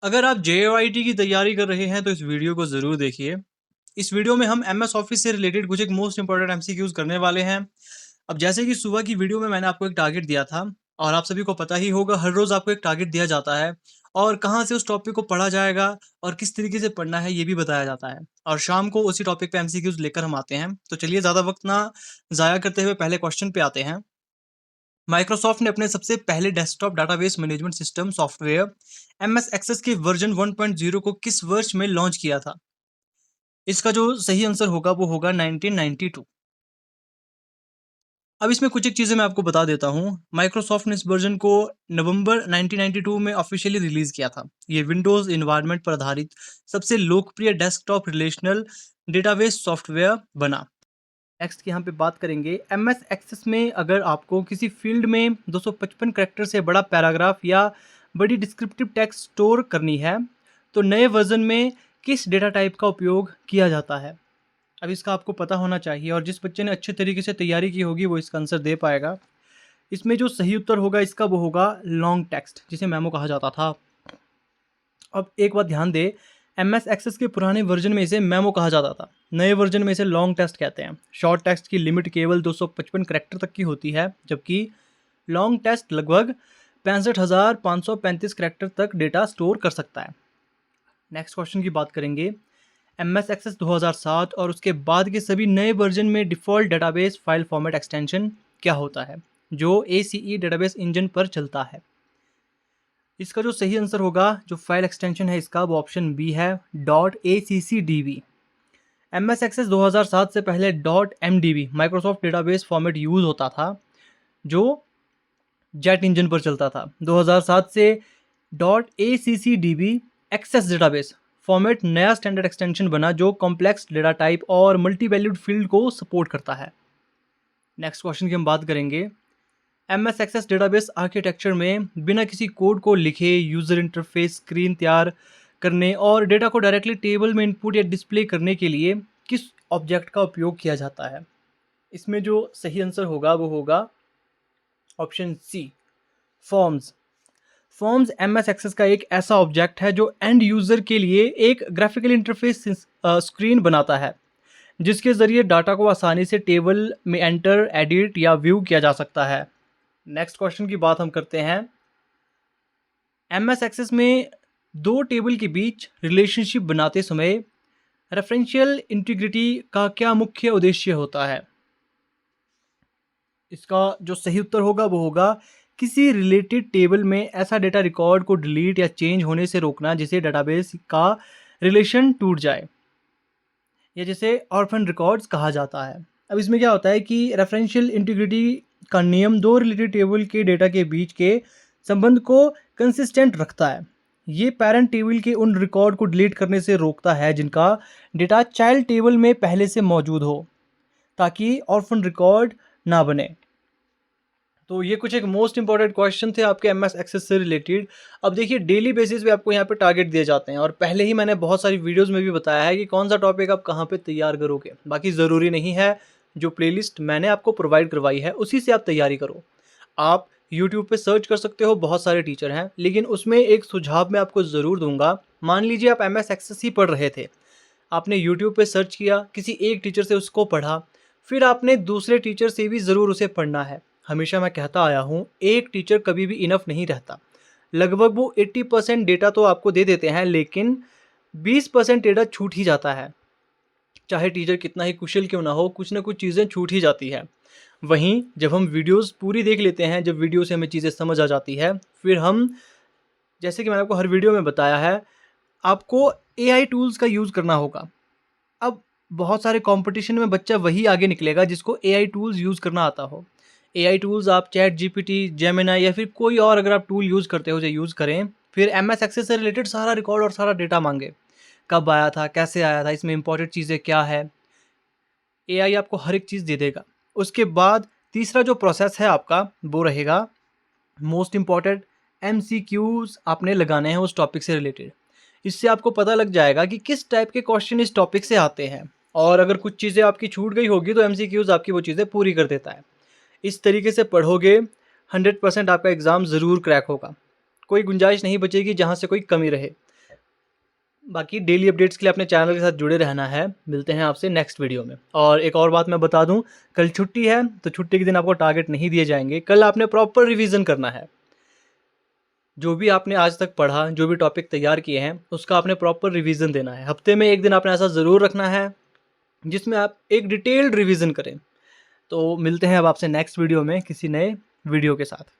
अगर आप जेओआईटी की तैयारी कर रहे हैं तो इस वीडियो को ज़रूर देखिए। इस वीडियो में हम एमएस ऑफिस से रिलेटेड कुछ एक मोस्ट इंपॉर्टेंट एमसीक्यूज करने वाले हैं। अब जैसे कि सुबह की वीडियो में मैंने आपको एक टारगेट दिया था और आप सभी को पता ही होगा हर रोज़ आपको एक टारगेट दिया जाता है और कहाँ से उस टॉपिक को पढ़ा जाएगा और किस तरीके से पढ़ना है ये भी बताया जाता है। और शाम को उसी टॉपिक पे एमसीक्यूज लेकर हम आते हैं। तो चलिए ज़्यादा वक्त ना ज़ाया करते हुए पहले क्वेश्चन पे आते हैं। माइक्रोसॉफ्ट ने अपने सबसे पहले desktop database management system software MS Access के वर्जन 1.0 को किस वर्ष में लॉन्च किया था? इसका जो सही आंसर होगा वो होगा 1992। अब इसमें कुछ एक चीज़ें मैं आपको बता देता हूँ। माइक्रोसॉफ्ट ने इस वर्जन को नवंबर 1992 में ऑफिशियली रिलीज़ किया था। ये विंडोज़ इन्वायरमेंट पर आधारित सबसे लोकप्रिय डेस्कटॉप रिलेशनल डेटाबेस सॉफ्टवेयर बना। नेक्स्ट की यहाँ पे बात करेंगे एमएस एक्सेस में अगर आपको किसी फील्ड में 255 कैरेक्टर से बड़ा पैराग्राफ या बड़ी डिस्क्रिप्टिव टेक्स्ट स्टोर करनी है तो नए वर्जन में किस डेटा टाइप का उपयोग किया जाता है? अब इसका आपको पता होना चाहिए और जिस बच्चे ने अच्छे तरीके से तैयारी की होगी वो इसका आंसर दे पाएगा। इसमें जो सही उत्तर होगा इसका वो होगा लॉन्ग टेक्स्ट, जिसे मेमो कहा जाता था। अब एक बात ध्यान दे, एमएस एक्सेस के पुराने वर्जन में इसे मेमो कहा जाता था, नए वर्जन में इसे लॉन्ग टेक्स्ट कहते हैं। शॉर्ट टेक्स्ट की लिमिट केवल 255 करैक्टर तक की होती है, जबकि लॉन्ग टेक्स्ट लगभग 65,535 करैक्टर तक डेटा स्टोर कर सकता है। नेक्स्ट क्वेश्चन की बात करेंगे। एमएस एक्सेस 2007 और उसके बाद के सभी नए वर्जन में default database file format extension क्या होता है, जो ACE डेटाबेस इंजन पर चलता है? इसका जो सही आंसर होगा, जो फाइल एक्सटेंशन है इसका, वो ऑप्शन बी है, .ACCDB। एम एस एक्सेस 2007 से पहले .MDB Microsoft database format use होता था, जो जेट इंजन पर चलता था। 2007 से .ACCDB एक्सेस डेटाबेस फॉर्मेट नया स्टैंडर्ड एक्सटेंशन बना जो कॉम्प्लेक्स डेटा टाइप और मल्टी वैल्यूड फील्ड को सपोर्ट करता है। नेक्स्ट क्वेश्चन की हम बात करेंगे। M S access database architecture में बिना किसी कोड को लिखे यूज़र इंटरफेस स्क्रीन तैयार करने और डेटा को डायरेक्टली टेबल में इनपुट या डिस्प्ले करने के लिए किस ऑब्जेक्ट का उपयोग किया जाता है? इसमें जो सही आंसर होगा वो होगा option C, forms. Forms M S access का एक ऐसा ऑब्जेक्ट है जो एंड यूज़र के लिए एक ग्राफिकल इंटरफेस स्क्रीन बनाता है, जिसके ज़रिए डाटा को आसानी से टेबल में एंटर, एडिट या व्यू किया जा सकता है। नेक्स्ट क्वेश्चन की बात हम करते हैं। एम एस एक्सेस में दो टेबल के बीच रिलेशनशिप बनाते समय रेफरेंशियल इंटीग्रिटी का क्या मुख्य उद्देश्य होता है? इसका जो सही उत्तर होगा वो होगा किसी रिलेटेड टेबल में ऐसा डेटा रिकॉर्ड को डिलीट या चेंज होने से रोकना जिसे डेटाबेस का रिलेशन टूट जाए, या जिसे ऑर्फन रिकॉर्ड्स कहा जाता है। अब इसमें क्या होता है कि रेफरेंशियल इंटीग्रिटी का नियम दो रिलेटेड टेबल के डेटा के बीच के संबंध को कंसिस्टेंट रखता है। ये पेरेंट टेबल के उन रिकॉर्ड को डिलीट करने से रोकता है जिनका डेटा चाइल्ड टेबल में पहले से मौजूद हो, ताकि ऑर्फन रिकॉर्ड ना बने। तो ये कुछ एक मोस्ट इंपॉर्टेंट क्वेश्चन थे आपके एमएस एक्सेस से रिलेटेड। अब देखिए डेली बेसिस पे आपको यहाँ पे टारगेट दिए जाते हैं और पहले ही मैंने बहुत सारी वीडियोस में भी बताया है कि कौन सा टॉपिक आप कहाँ पे तैयार करोगे। बाकी ज़रूरी नहीं है, जो प्लेलिस्ट मैंने आपको प्रोवाइड करवाई है उसी से आप तैयारी करो। आप यूट्यूब पे सर्च कर सकते हो, बहुत सारे टीचर हैं, लेकिन उसमें एक सुझाव मैं आपको ज़रूर दूंगा। मान लीजिए आप एमएस एक्सेस ही पढ़ रहे थे, आपने यूट्यूब पे सर्च किया, किसी एक टीचर से उसको पढ़ा, फिर आपने दूसरे टीचर से भी ज़रूर उसे पढ़ना है। हमेशा मैं कहता आया हूँ, एक टीचर कभी भी इनफ नहीं रहता। लगभग वो 80% डेटा तो आपको दे देते हैं, लेकिन 20% डेटा छूट ही जाता है। चाहे टीचर कितना ही कुशल क्यों ना हो, कुछ ना कुछ चीज़ें छूट ही जाती है। वहीं जब हम वीडियोस पूरी देख लेते हैं, जब वीडियो से हमें चीज़ें समझ आ जाती है, फिर हम, जैसे कि मैंने आपको हर वीडियो में बताया है, आपको एआई टूल्स का यूज़ करना होगा। अब बहुत सारे कंपटीशन में बच्चा वही आगे निकलेगा जिसको एआई टूल्स यूज़ करना आता हो। एआई टूल्स आप चैट जीपीटी, जेमिनी या फिर कोई और अगर आप टूल यूज़ करते हो उसे यूज़ करें। फिर एमएस एक्सेस से रिलेटेड सारा रिकॉर्ड और सारा डेटा मांगे, कब आया था, कैसे आया था, इसमें इंपॉर्टेंट चीज़ें क्या है, एआई आपको हर एक चीज़ दे देगा। उसके बाद तीसरा जो प्रोसेस है आपका वो रहेगा मोस्ट इम्पॉर्टेंट, एमसीक्यूज़ आपने लगाने हैं उस टॉपिक से रिलेटेड। इससे आपको पता लग जाएगा कि किस टाइप के क्वेश्चन इस टॉपिक से आते हैं, और अगर कुछ चीज़ें आपकी छूट गई होगी तो एमसीक्यूज़ आपकी वो चीज़ें पूरी कर देता है। इस तरीके से पढ़ोगे 100% आपका एग्ज़ाम ज़रूर क्रैक होगा। कोई गुंजाइश नहीं बचेगी जहाँ से कोई कमी रहे। बाकी डेली अपडेट्स के लिए अपने चैनल के साथ जुड़े रहना है। मिलते हैं आपसे नेक्स्ट वीडियो में। और एक और बात मैं बता दूँ, कल छुट्टी है, तो छुट्टी के दिन आपको टारगेट नहीं दिए जाएँगे। कल आपने प्रॉपर रिवीज़न करना है। जो भी आपने आज तक पढ़ा, जो भी टॉपिक तैयार किए हैं, उसका आपने प्रॉपर रिवीज़न देना है। हफ्ते में 1 दिन आपने ऐसा ज़रूर रखना है, जिसमें आप एक डिटेल्ड रिवीज़न करें। तो मिलते हैं अब आपसे नेक्स्ट वीडियो में किसी नए वीडियो के साथ।